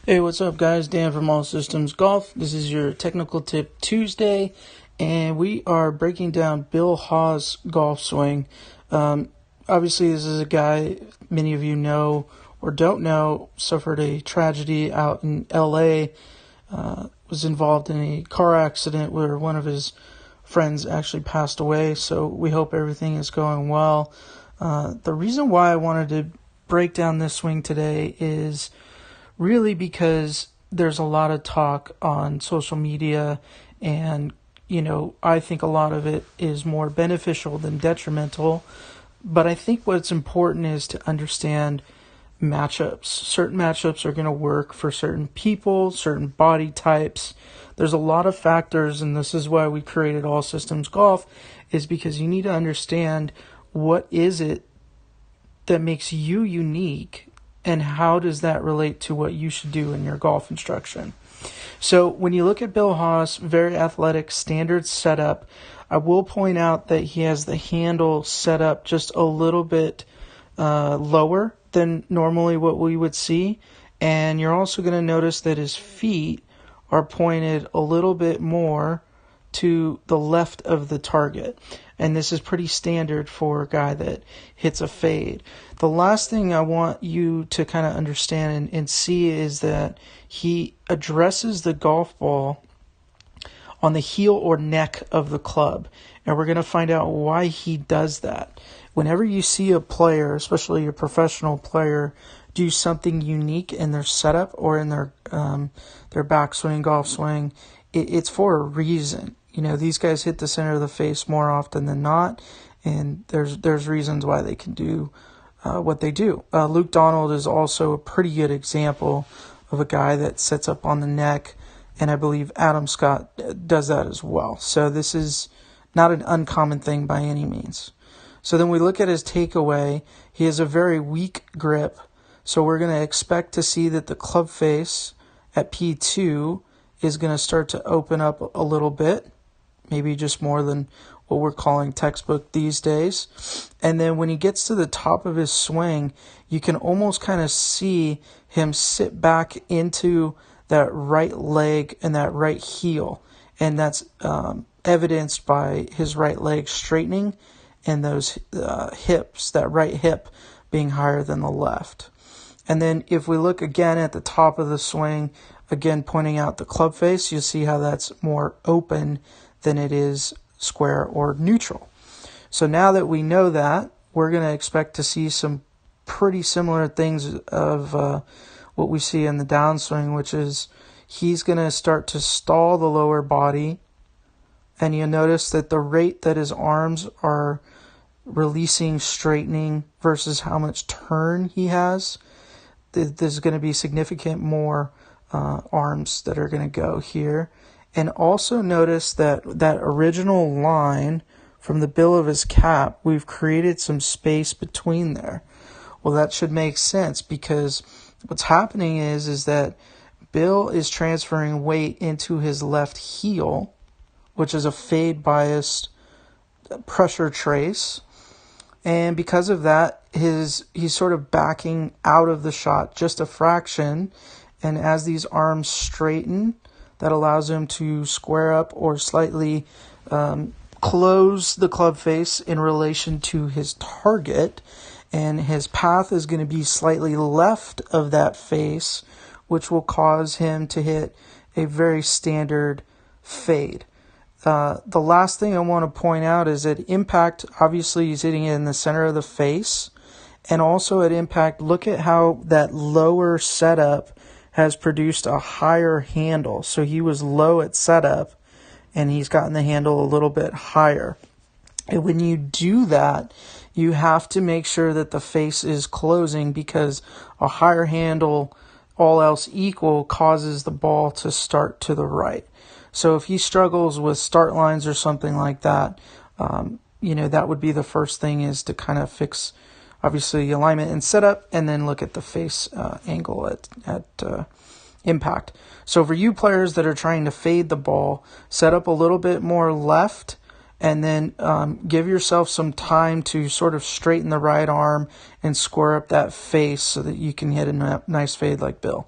Hey, what's up, guys? Dan from All Systems Golf. This is your Technical Tip Tuesday, and we are breaking down Bill Haas' golf swing. Obviously, this is a guy many of you know or don't know, suffered a tragedy out in LA, was involved in a car accident where one of his friends actually passed away, so we hope everything is going well. The reason why I wanted to break down this swing today is really because there's a lot of talk on social media, and I think a lot of it is more beneficial than detrimental. But I think what's important is to understand matchups. Certain matchups are going to work for certain people, certain body types. There's a lot of factors, and this is why we created All Systems Golf, is because you need to understand what is it that makes you unique, and how does that relate to what you should do in your golf instruction. So when you look at Bill Haas, very athletic, standard setup, I will point out that he has the handle set up just a little bit lower than normally what we would see. And you're also going to notice that his feet are pointed a little bit more to the left of the target. And this is pretty standard for a guy that hits a fade. The last thing I want you to kind of understand and see is that he addresses the golf ball on the heel or neck of the club. And we're going to find out why he does that. Whenever you see a player, especially a professional player, do something unique in their setup or in their backswing, golf swing, it's for a reason. These guys hit the center of the face more often than not, and there's reasons why they can do what they do. Luke Donald is also a pretty good example of a guy that sets up on the neck, and I believe Adam Scott does that as well. So this is not an uncommon thing by any means. So then we look at his takeaway. He has a very weak grip, so we're going to expect to see that the club face at P2 is going to start to open up a little bit, maybe just more than what we're calling textbook these days. And then when he gets to the top of his swing, you can almost kind of see him sit back into that right leg and that right heel. And that's evidenced by his right leg straightening and those hips, that right hip being higher than the left. And then if we look again at the top of the swing, again pointing out the club face, you'll see how that's more open than it is square or neutral. So now that we know that, we're going to expect to see some pretty similar things of what we see in the downswing, which is he's going to start to stall the lower body, and you'll notice that the rate that his arms are releasing, straightening versus how much turn he has, there's going to be significant more arms that are going to go here. And also notice that original line from the bill of his cap, we've created some space between there. Well, that should make sense, because what's happening is that Bill is transferring weight into his left heel, which is a fade biased pressure trace. And because of that, he's sort of backing out of the shot just a fraction. And as these arms straighten, that allows him to square up or slightly close the club face in relation to his target. And his path is going to be slightly left of that face, which will cause him to hit a very standard fade. The last thing I want to point out is that impact, obviously he's hitting it in the center of the face. And also at impact, look at how that lower setup has produced a higher handle. So he was low at setup, and he's gotten the handle a little bit higher. And when you do that, you have to make sure that the face is closing, because a higher handle, all else equal, causes the ball to start to the right. So if he struggles with start lines or something like that, that would be the first thing, is to kind of fix, obviously, alignment and setup, and then look at the face angle at impact. So for you players that are trying to fade the ball, set up a little bit more left, and then give yourself some time to sort of straighten the right arm and square up that face so that you can hit a nice fade like Bill.